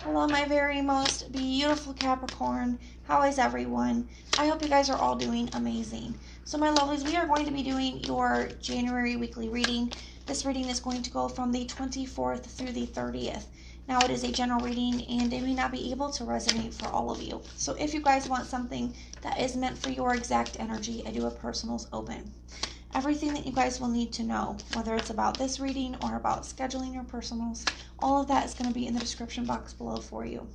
Hello, my very most beautiful Capricorn. How is everyone? I hope you guys are all doing amazing. So my lovelies, we are going to be doing your January weekly reading. This reading is going to go from the 24th through the 30th. Now, it is a general reading, and it may not be able to resonate for all of you. So if you guys want something that is meant for your exact energy, I do a personals open. Everything that you guys will need to know, whether it's about this reading or about scheduling your personals, all of that is going to be in the description box below for you.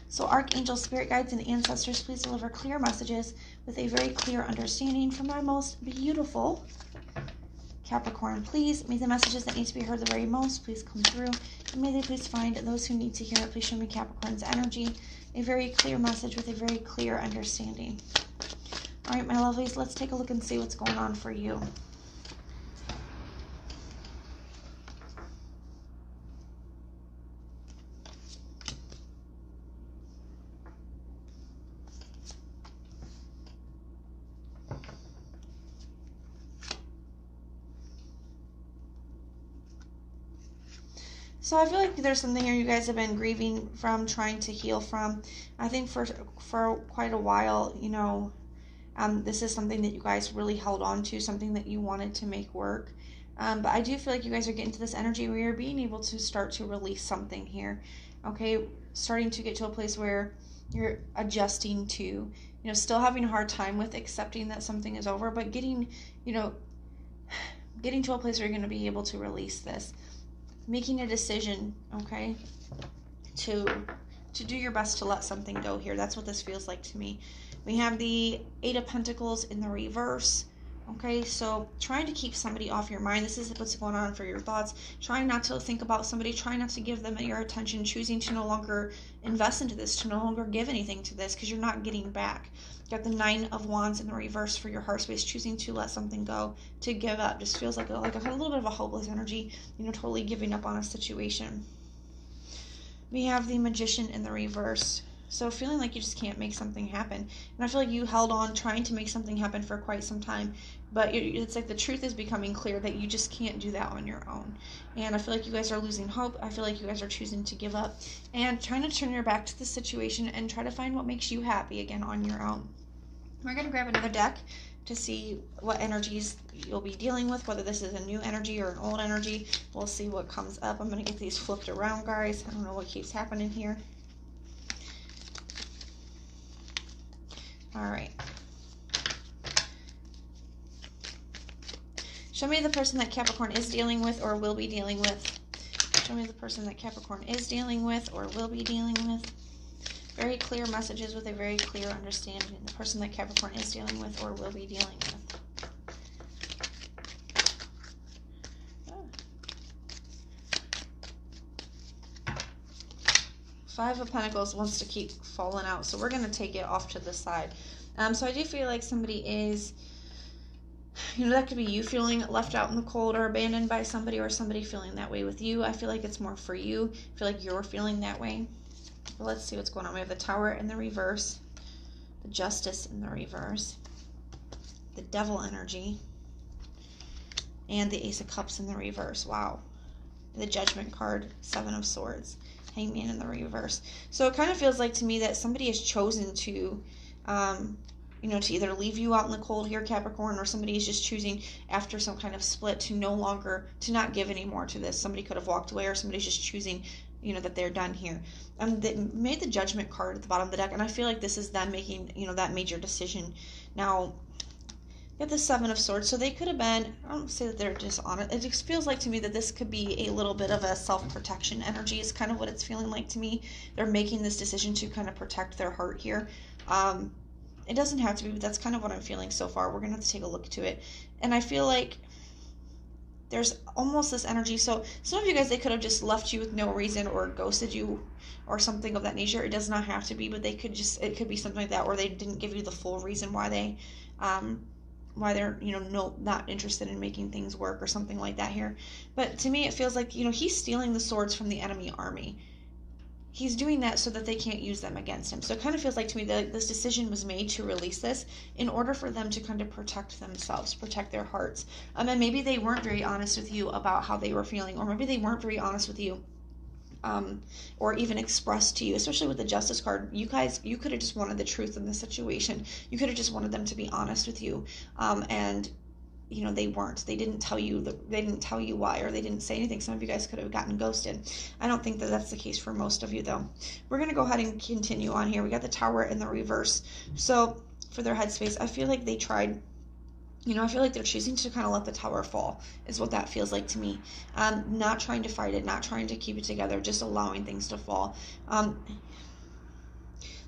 So archangels, spirit guides, and ancestors, please deliver clear messages with a very clear understanding from my most beautiful Capricorn. Please, may the messages that need to be heard the very most please come through, and may they please find those who need to hear it. Please show me Capricorn's energy, a very clear message with a very clear understanding. All right, my lovelies, let's take a look and see what's going on for you. So I feel like there's something here you guys have been grieving from, trying to heal from. I think for quite a while, you know, this is something that you guys really held on to, something that you wanted to make work. But I do feel like you guys are getting to this energy where you're being able to start to release something here. Okay, starting to get to a place where you're adjusting to, you know, still having a hard time with accepting that something is over, but getting to a place where you're going to be able to release this. Making a decision, okay, to do your best to let something go here. That's what this feels like to me. We have the Eight of Pentacles in the reverse. Okay, so trying to keep somebody off your mind. This is what's going on for your thoughts. Trying not to think about somebody, trying not to give them your attention, choosing to no longer invest into this, to no longer give anything to this because you're not getting back. You got the Nine of Wands in the reverse for your heart space, choosing to let something go, to give up. Just feels like a little bit of a hopeless energy, you know, totally giving up on a situation. We have the Magician in the reverse. So feeling like you just can't make something happen. And I feel like you held on trying to make something happen for quite some time. But it's like the truth is becoming clear that you just can't do that on your own. And I feel like you guys are losing hope. I feel like you guys are choosing to give up and trying to turn your back to the situation and try to find what makes you happy again on your own. We're going to grab another deck to see what energies you'll be dealing with, whether this is a new energy or an old energy. We'll see what comes up. I'm going to get these flipped around, guys. I don't know what keeps happening here. All right. Show me the person that Capricorn is dealing with or will be dealing with. Show me the person that Capricorn is dealing with or will be dealing with. Very clear messages with a very clear understanding. The person that Capricorn is dealing with or will be dealing with. Five of Pentacles wants to keep falling out, so we're going to take it off to the side. So I do feel like somebody is, you know, that could be you feeling left out in the cold or abandoned by somebody, or somebody feeling that way with you. I feel like it's more for you. I feel like you're feeling that way. But let's see what's going on. We have the Tower in the reverse, the Justice in the reverse, the Devil energy, and the Ace of Cups in the reverse. Wow. The Judgment card, Seven of Swords, Hangman in the reverse. So it kind of feels like to me that somebody has chosen to, you know, to either leave you out in the cold here, Capricorn, or somebody is just choosing after some kind of split to not give any more to this. Somebody could have walked away, or somebody's just choosing, you know, that they're done here. They made the Judgment card at the bottom of the deck, and I feel like this is them making, you know, that major decision. Now, you have the Seven of Swords, so they could have been, I don't say that they're dishonest. It just feels like to me that this could be a little bit of a self-protection energy is kind of what it's feeling like to me. They're making this decision to kind of protect their heart here. It doesn't have to be, but that's kind of what I'm feeling so far. We're going to have to take a look to it. And I feel like there's almost this energy. So some of you guys, they could have just left you with no reason or ghosted you or something of that nature. It does not have to be, but they could just, it could be something like that, or they didn't give you the full reason why they're, you know, not interested in making things work or something like that here. But to me, it feels like, you know, he's stealing the swords from the enemy army. He's doing that so that they can't use them against him. So it kind of feels like to me that this decision was made to release this in order for them to kind of protect themselves, protect their hearts. And maybe they weren't very honest with you about how they were feeling, or maybe they weren't very honest with you or even expressed to you, especially with the Justice card. You guys, you could have just wanted the truth in the situation. You could have just wanted them to be honest with you, and you know, they weren't. They didn't tell you why, or they didn't say anything. Some of you guys could have gotten ghosted. I don't think that that's the case for most of you, though. We're going to go ahead and continue on here. We got the Tower in the reverse. So for their headspace, I feel like they tried, you know, I feel like they're choosing to kind of let the Tower fall, is what that feels like to me. Not trying to fight it, not trying to keep it together, just allowing things to fall.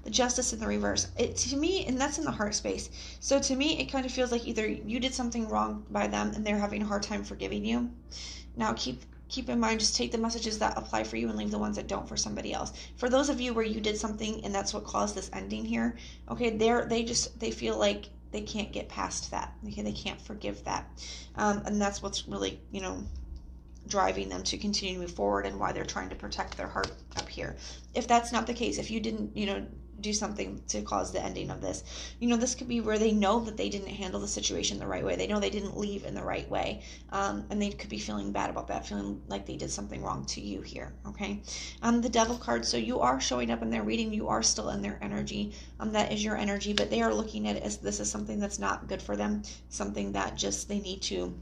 The Justice in the reverse, to me, and that's in the heart space. So to me, it kind of feels like either you did something wrong by them and they're having a hard time forgiving you. Now keep in mind, just take the messages that apply for you and leave the ones that don't for somebody else. For those of you where you did something and that's what caused this ending here, okay, they feel like they can't get past that. Okay, they can't forgive that, and that's what's really, you know, driving them to continue to move forward, and why they're trying to protect their heart up here. If that's not the case, if you didn't, you know, do something to cause the ending of this, you know, this could be where they know that they didn't handle the situation the right way. They know they didn't leave in the right way, and they could be feeling bad about that, feeling like they did something wrong to you here. Okay, the Devil card. So you are showing up in their reading. You are still in their energy. That is your energy, but they are looking at it as this is something that's not good for them, something that just they need to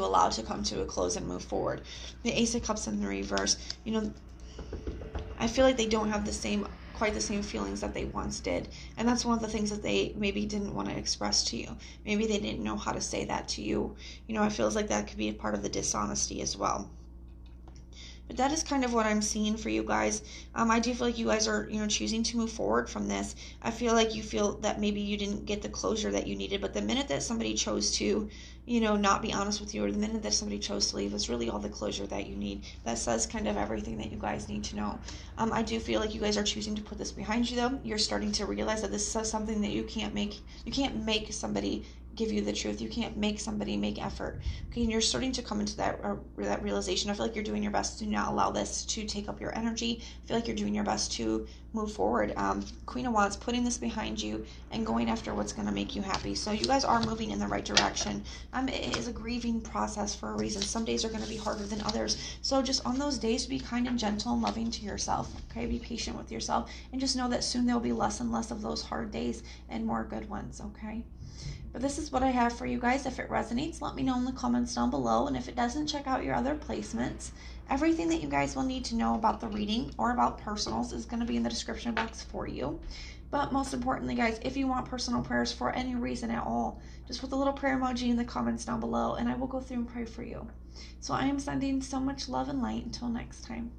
allow to come to a close and move forward. The Ace of Cups in the reverse, you know, I feel like they don't have quite the same feelings that they once did, and that's one of the things that they maybe didn't want to express to you. Maybe they didn't know how to say that to you. You know, I feels like that could be a part of the dishonesty as well. But that is kind of what I'm seeing for you guys. I do feel like you guys are, you know, choosing to move forward from this. I feel like you feel that maybe you didn't get the closure that you needed, but the minute that somebody chose to, you know, not be honest with you, or the minute that somebody chose to leave, is really all the closure that you need. That says kind of everything that you guys need to know. I do feel like you guys are choosing to put this behind you, though. You're starting to realize that this is something that you can't make somebody give you the truth. You can't make somebody make effort. Okay, and you're starting to come into that realization. I feel like you're doing your best to not allow this to take up your energy. I feel like you're doing your best to move forward. Queen of Wands, putting this behind you and going after what's going to make you happy. So you guys are moving in the right direction. It is a grieving process for a reason. Some days are going to be harder than others. So just on those days, be kind and gentle and loving to yourself. Okay, be patient with yourself, and just know that soon there will be less and less of those hard days and more good ones. Okay. But this is what I have for you guys. If it resonates, let me know in the comments down below. And if it doesn't, check out your other placements. Everything that you guys will need to know about the reading or about personals is going to be in the description box for you. But most importantly, guys, if you want personal prayers for any reason at all, just put the little prayer emoji in the comments down below, and I will go through and pray for you. So I am sending so much love and light. Until next time.